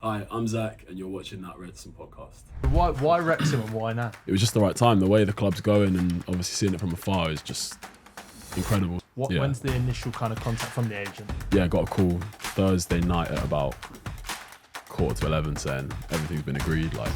Hi, I'm Zak, and you're watching That Wrexham podcast. Why Wrexham and why now? It was just the right time. The way the club's going, and obviously seeing it from afar is just incredible. When's the initial kind of contact from the agent? Yeah, I got a call Thursday night at about 11:15 saying everything's been agreed. Like,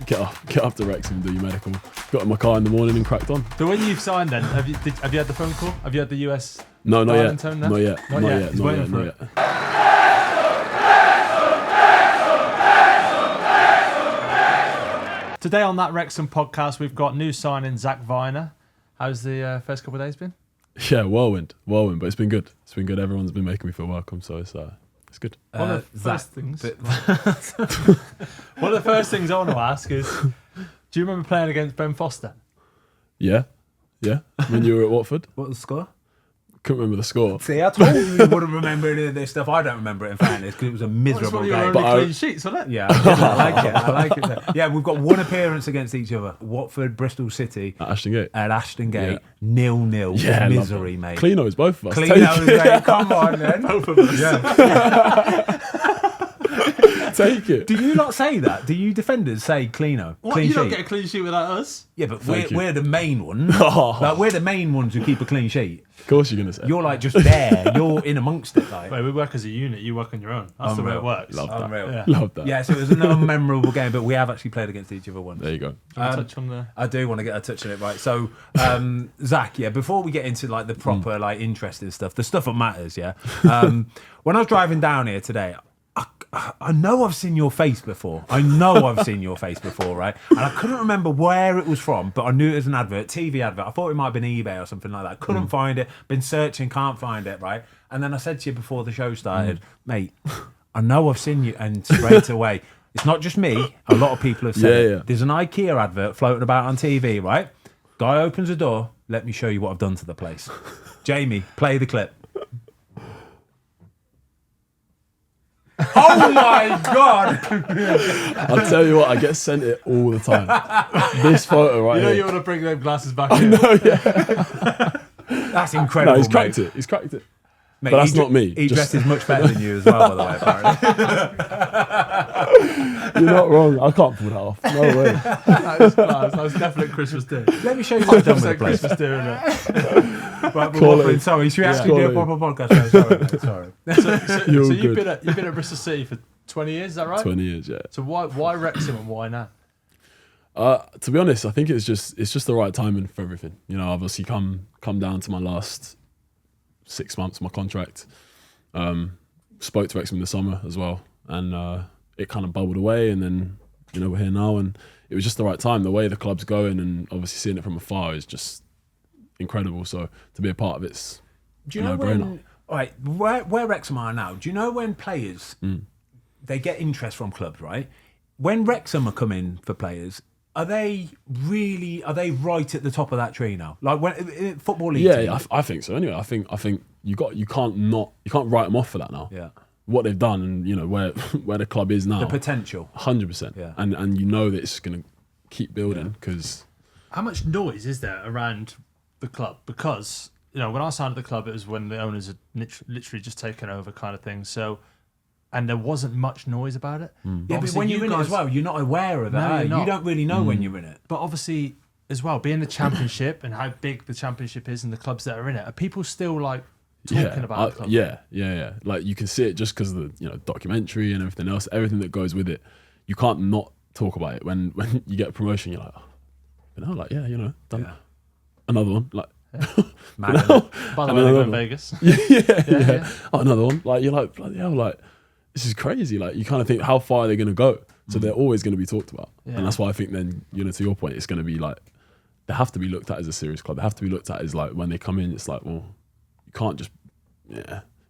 get up to Wrexham, do your medical. Got in my car in the morning and cracked on. So when you've signed, then have you had the phone call? Have you had the US? No, not yet. Tone Not yet. Not yet. He's waiting for it. Today on That Wrexham podcast, we've got new signing Zak Vyner. How's the first couple of days been? Yeah, whirlwind, but it's been good. It's been good. Everyone's been making me feel welcome, so it's good. One of the first things I want to ask is, do you remember playing against Ben Foster? Yeah. When you were at Watford, What was the score? couldn't remember the score. See, I told you you wouldn't remember any of this stuff. I don't remember it, in fairness, because it was a miserable Well, it's one of game. your only clean sheets, wasn't it? Yeah, I like it. Yeah, we've got one appearance against each other. Watford, Bristol City. At Ashton Gate. At Ashton Gate. Yeah. 0-0. Yeah, Misery, mate. Clino's, both of us. Clino's, mate. Come on, then. Both of us. Yeah. Take it. Do you not say that? Do you defenders say Clino? What? Clean You don't sheet? get a clean sheet without us? Yeah, but Thank you. we're the main ones. Oh. Like, we're the main ones who keep a clean sheet. Of course you're going to say. You're like just there. You're in amongst it. Like. Wait, we work as a unit. You work on your own. That's the way it Unreal. works. Love that. Unreal. Yeah. Love that. Yeah, so it was an unmemorable game, but we have actually played against each other once. There you go. Touch on the... I do want to get a touch on it, right? So, Zak, yeah, before we get into like the proper, like interesting stuff, the stuff that matters, yeah. When I was driving down here today, I know I've seen your face before. Right? And I couldn't remember where it was from, but I knew it was an advert, TV advert. I thought it might have been eBay or something like that. Couldn't find it. Been searching, can't find it, right? And then I said to you before the show started, mate, I know I've seen you, and straight away, it's not just me. A lot of people have said it. Yeah. There's an IKEA advert floating about on TV, right? Guy opens the door. Let me show you what I've done to the place. Jamie, play the clip. Oh my God! I'll tell you what, I get sent it all the time. This photo right You know here. you want to bring them glasses back I in. know, yeah. That's incredible. No, he's cracked mate. it. He's cracked it. Mate, But that's he not me. He Just- dresses much better than you as well, by the way, apparently. You're not wrong. I can't pull that off. No way. That was class. That was definitely Christmas do. Let me show you what I've done with the 100% place. Christmas do, isn't it? Right, we're Quality. waffling. Sorry, should we actually do a Quality. proper podcast? Sorry, mate, sorry. So You're you've good. been at Bristol City for 20 years, is that right? 20 years, yeah. So why Wrexham and why now? To be honest, I think it's just the right timing for everything. You know, obviously come down to my last 6 months of my contract. Spoke to Wrexham in the summer as well, and it kind of bubbled away, and then we're here now, and it was just the right time. The way the club's going, and obviously seeing it from afar is just incredible. So to be a part of it's Do you a know no-brainer. when? Right, where Wrexham are now? Do you know when players they get interest from clubs? Right, when Wrexham are coming for players, are they right at the top of that tree now? Like when football league? Yeah, I think so. Anyway, I think you can't write them off for that now. Yeah. What they've done, and where the club is now, The potential. 100%. Yeah. And you know that it's going to keep building because How much noise is there around the club? Because, when I signed at the club, it was when the owners had literally just taken over kind of thing. So, and there wasn't much noise about it. Yeah, but Obviously, when you're in it as well, you're not aware of it. No, are you're you? not. You don't really know when you're in it. But obviously, as well, being the championship and how big the championship is and the clubs that are in it, are people still like talking about the club? Yeah. Like you can see it just because of the documentary and everything else, everything that goes with it. You can't not talk about it when you get a promotion. You're like, done another one. Like, Mad, isn't it? By the way, they go in Vegas. yeah. Oh, another one. Like you're like, bloody hell, like this is crazy. Like you kind of think, how far are they going to go? So they're always going to be talked about, Yeah. and that's why I think then to your point, it's going to be like they have to be looked at as a serious club. They have to be looked at as like when they come in, it's like, well, you can't just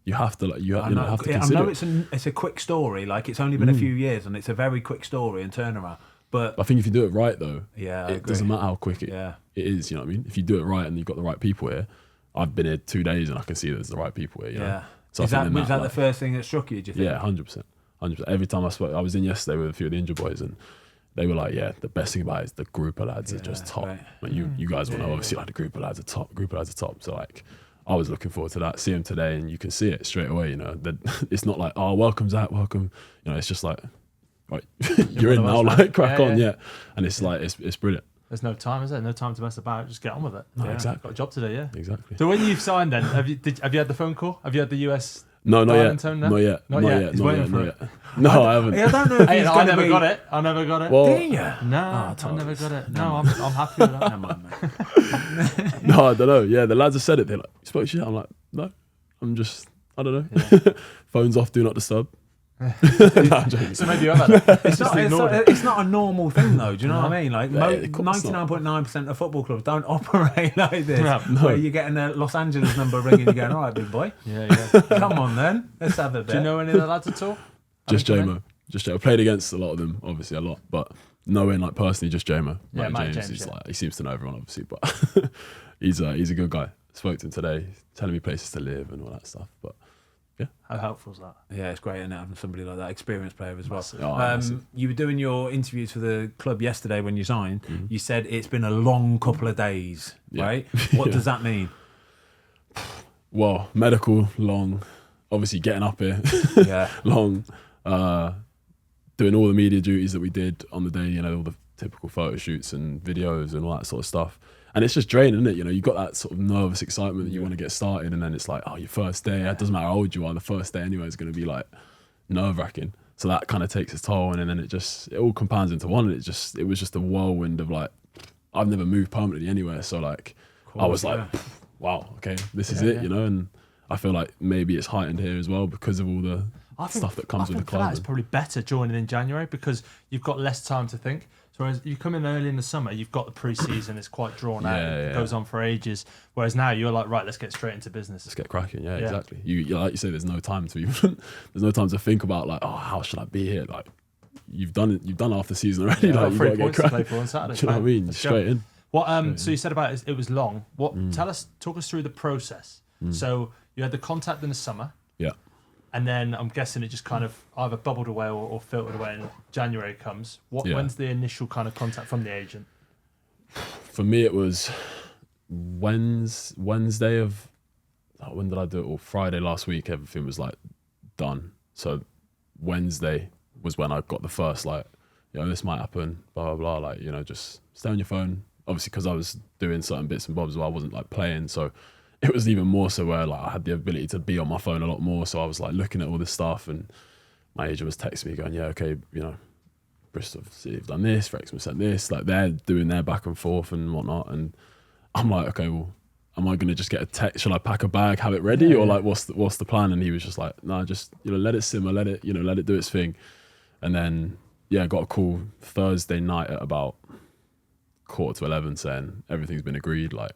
you have to have to I consider know it. it's a quick story. Like it's only been a few years, and it's a very quick story and turnaround. But I think if you do it right, though, Yeah, I it agree. doesn't matter how quick it is. You know what I mean? If you do it right and you've got the right people here, I've been here 2 days and I can see there's the right people here. You know? yeah, So I is think that then was that the like- first thing that struck you? Do you think? Yeah, 100%. Every time I spoke, I was in yesterday with a few of the injured boys, and they were like, "Yeah, the best thing about it is the group of lads are just top. right. Like you guys will know, obviously, like the group of lads are top. So like, I was looking forward to that. See him today, and you can see it straight away. You know, that it's not like, oh, welcome Zach, welcome. You know, it's just like, right, you're in now, like crack on, yeah. And it's like it's brilliant. There's no time, is there? No time to mess about. Just get on with it. No, exactly. Got a job to do, yeah. Exactly. So when you've signed, then have you had the phone call? Have you had the US? No, not yet. Tone Not yet. Not yet. He's waiting for it. No, I haven't. I don't know if he's I never got it. I never got it. Well, Didn't you? No, I never got it. No, I'm happy with that. Never mind, mate. no, I don't know. Yeah, the lads have said it. They're like, you spoke shit? I'm like, no. I'm just, I don't know. Yeah. Phone's off, do not disturb. No, I'm joking. So maybe you have had it. It's not a normal thing, though. Do you know what I mean? Like, Yeah, of course 99.9% of football clubs don't operate like this. No. Where you're getting a Los Angeles number ringing, you're going, all right, big boy. Yeah. Come on, then. Let's have a bit. Do you know any of the lads at all? Just JMO. I played against a lot of them, obviously a lot, but knowing like personally, just JMO. Yeah, Matt James. He's like, he seems to know everyone, obviously, but he's a good guy. Spoke to him today, telling me places to live and all that stuff. But yeah, How helpful is that? Yeah, it's great, isn't it, having somebody like that, experienced player as well. Massive. You were doing your interviews for the club yesterday when you signed. Mm-hmm. You said it's been a long couple of days, right? What does that mean? Well, medical, long. Obviously, getting up here, long. Doing all the media duties that we did on the day, you know, all the typical photo shoots and videos and all that sort of stuff. And it's just draining, isn't it? You know, you've got that sort of nervous excitement that you want to get started, and then it's like, oh, your first day, it doesn't matter how old you are, the first day anyway is going to be like nerve-wracking. So that kind of takes its toll, and then it all compounds into one, and it was just a whirlwind of like, I've never moved permanently anywhere, so like, I was like, wow, okay, this is it, you know, and I feel like maybe it's heightened here as well because of all the stuff that comes with the club. It's probably better joining in January because you've got less time to think. So whereas you come in early in the summer, you've got the pre-season, it's quite drawn out, it goes on for ages. Whereas now you're like, right, let's get straight into business. Let's get cracking, exactly. You like you say, there's no time to even, there's no time to think about like, oh, how should I be here? Like, you've done half the season already. Yeah, like, you 3 points to play for on Saturday. Do you know what I mean? Straight in. What? So you said about it was long. What? Talk us through the process. So you had the contact in the summer. Yeah. And then I'm guessing it just kind of either bubbled away or filtered away, and January comes. When's the initial kind of contact from the agent? For me, it was Wednesday of, when did I do it? Or Friday last week, everything was like done. So Wednesday was when I got the first like, you know, this might happen, blah, blah, blah. Like, you know, just stay on your phone. Obviously, because I was doing certain bits and bobs, I wasn't like playing. So it was even more so where like I had the ability to be on my phone a lot more. So I was like looking at all this stuff, and my agent was texting me going, yeah, okay, you know, Bristol City have done this, Wrexham sent this, like they're doing their back and forth and whatnot. And I'm like, okay, well, am I going to just get a text? Shall I pack a bag, have it ready? Or like, what's the plan? And he was just like, no, just, you know, let it simmer, let it do its thing. And then, yeah, I got a call Thursday night at about 11:15 saying everything's been agreed. Like,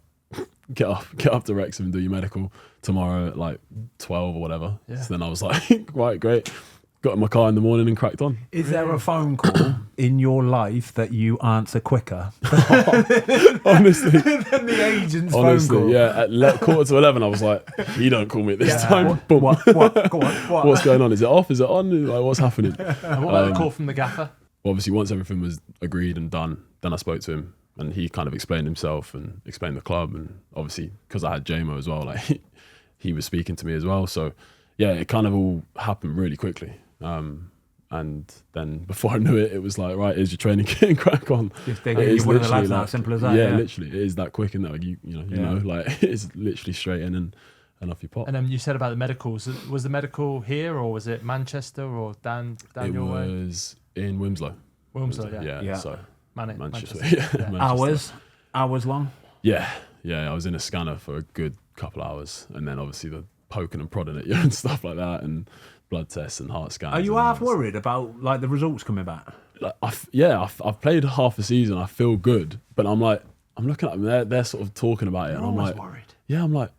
get up to Wrexham and do your medical tomorrow at like 12 or whatever. Yeah. So then I was like, right, great. Got in my car in the morning and cracked on. Is there a phone call in your life that you answer quicker? Honestly. Than the agent's phone call? Yeah. At 11:15, I was like, you don't call me at this time. Boom. What? Go on. What? What's going on? Is it off? Is it on? Like, what's happening? And what about the call from the gaffer? Obviously, once everything was agreed and done, then I spoke to him, and he kind of explained himself and explained the club. And obviously, because I had JMO as well, like he was speaking to me as well. So yeah, it kind of all happened really quickly. And then before I knew it, it was like, right, here's your training kit and crack on. Just dig it, one of the lads, like, simple as that. Yeah, literally, it is that quick, and like you know, like it's literally straight in and off you pop. And then you said about the medicals. Was the medical here, or was it Manchester, or down your way? It was in Wilmslow. Yeah. So Manchester. Manchester. Hours long. Yeah. I was in a scanner for a good couple hours, and then obviously the poking and prodding at you and stuff like that, and blood tests and heart scans. Are you half worried about like the results coming back? Like, I've played half the season. I feel good, but I'm looking at them. They're sort of talking about it, and I'm like, worried. Yeah, I'm like,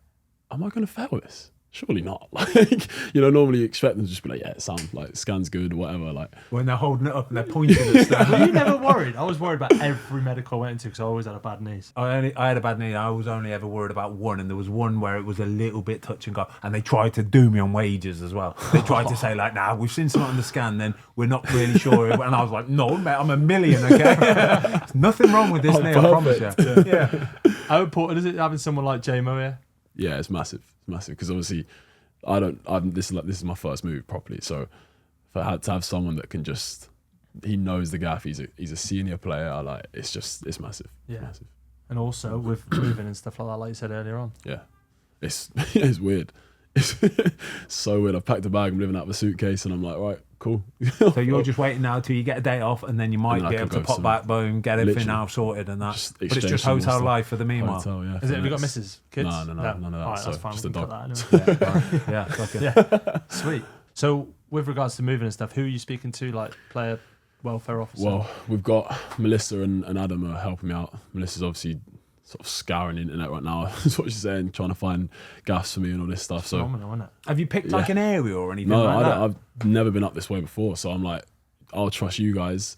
am I going to fail this? Surely not. Like, you know, normally you expect them to just be like, yeah, it sounds like scan's good, whatever. Like when they're holding it up and they're pointing at stuff. Were you never worried? I was worried about every medical I went into because I always had a bad knee. I had a bad knee. I was only ever worried about one, and there was one where it was a little bit touch and go, and they tried to do me on wages as well. They tried to say like, nah, we've seen something on the scan, then we're not really sure. And I was like, no, mate, I'm $1 million, okay? There's nothing wrong with this knee, I promise you. Yeah. How important is it having someone like JMO here? Yeah, it's massive. It's massive because obviously this is my first move properly. So if I had to have someone that can he knows the gaff. He's a senior player. Like it's massive. Yeah. It's massive. And also with moving and stuff like that, like you said earlier on. Yeah, it's weird. It's so weird. I've packed a bag. I'm living out of a suitcase, and I'm like, right, cool. So you're just waiting now till you get a day off, and then you might be able to pop back, boom, get everything now sorted and that. But it's just hotel life for the meanwhile. Hotel, yeah, Have you got misses, kids? No, none of that. All right, so that's fine. just a We can dog. cut that anyway. Yeah, okay. Sweet. So with regards to moving and stuff, who are you speaking to, like player welfare officer? Well, we've got Melissa and Adam are helping me out. Melissa's obviously sort of scouring the internet right now. That's what she's saying, trying to find gaffs for me and all this stuff. Phenomenal, isn't it? Have you picked like an area or anything No, like that? I've never been up this way before, so I'm like, I'll trust you guys.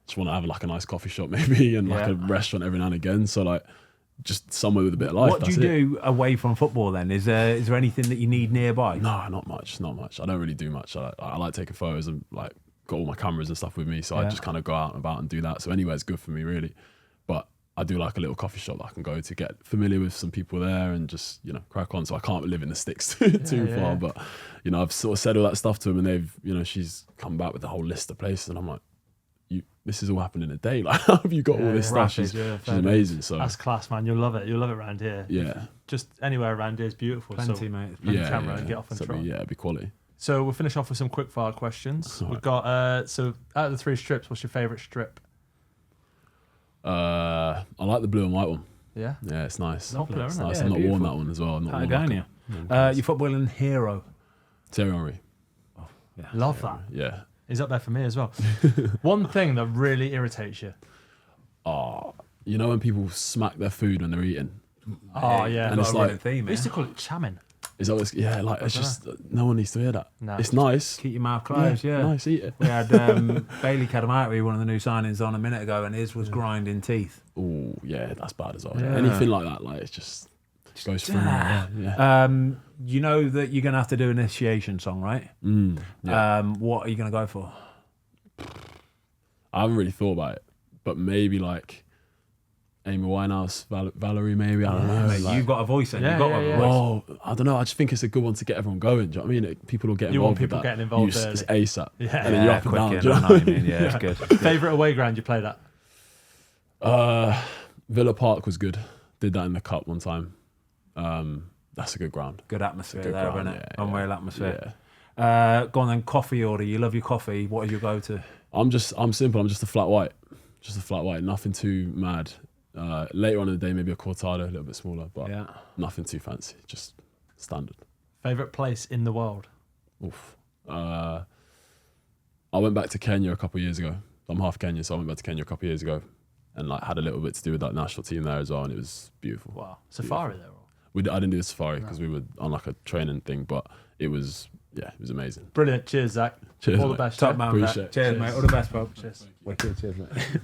Just want to have like a nice coffee shop maybe and like a restaurant every now and again. So like, just somewhere with a bit of life. What do you do away from football then? Is there anything that you need nearby? No, not much. I don't really do much. I like taking photos and like got all my cameras and stuff with me, so I just kind of go out and about and do that. So anywhere's good for me really. But I do like a little coffee shop that I can go to, get familiar with some people there and just, crack on. So I can't live in the sticks too far. But, I've sort of said all that stuff to them and they've, she's come back with a whole list of places and I'm like, this has all happened in a day. Like, how have you got all this stuff? She's amazing. So that's class, man. You'll love it. You'll love it around here. Yeah. Just anywhere around here is beautiful. Plenty, mate. Plenty camera and get off and try. Yeah, it'd be quality. So we'll finish off with some quickfire questions. We've got, so out of the 3 strips, what's your favourite strip? I like the blue and white one. Yeah? Yeah, it's nice. Popular, It's isn't it? nice. Yeah, I've not worn beautiful. that one as well. I've not worn Patagonia. Your footballing hero. Thierry Henry. Love that. Yeah. He's up there for me as well. One thing that really irritates you. Oh, when people smack their food when they're eating? Oh, yeah. And it's like, theme, We used to call it chamming. it's always, it's just, no one needs to hear that. No. It's nice. Keep your mouth closed, yeah. Nice, eat it. We had Bailey Kadamari, one of the new signings, on a minute ago, and his was grinding teeth. Oh, yeah, that's bad as well. Yeah. Anything like that, like, it just goes through. Yeah. You know that you're going to have to do an initiation song, right? Yeah. What are you going to go for? I haven't really thought about it, but maybe like Amy Winehouse, Valerie, maybe. I don't know. Mate, Like, you've got a voice then. Yeah, You've got yeah, a yeah. voice. well, I don't know. I just think it's a good one to get everyone going. Do you know what I mean? People will get You want involved. people with that. getting involved It's early. ASAP. Yeah. And then you're up and down. quick, Do you I know know what I what you mean? mean. Yeah, it's good. Favourite away ground you played at? Villa Park was good. Did that in the cup one time. That's a good ground. Good atmosphere Good there, ground, isn't it? yeah, Unreal atmosphere. Yeah. Go on then, coffee order. You love your coffee. What are your go-to? I'm simple. I'm just a flat white. Just a flat white. Nothing too mad. Later on in the day, maybe a cortado, a little bit smaller, but nothing too fancy. Just standard. Favourite place in the world? Oof. I went back to Kenya a couple of years ago. I'm half Kenyan, so I went back to Kenya a couple of years ago, and like had a little bit to do with that national team there as well, and it was beautiful. Wow. Safari there? Or? I didn't do the safari because we were on like a training thing, but it was amazing. Brilliant. Cheers, Zach. Cheers, All the mate. best. Top yeah? man. Appreciate it. Cheers, mate. All the best, bro. Cheers. Wicked. Cheers, mate.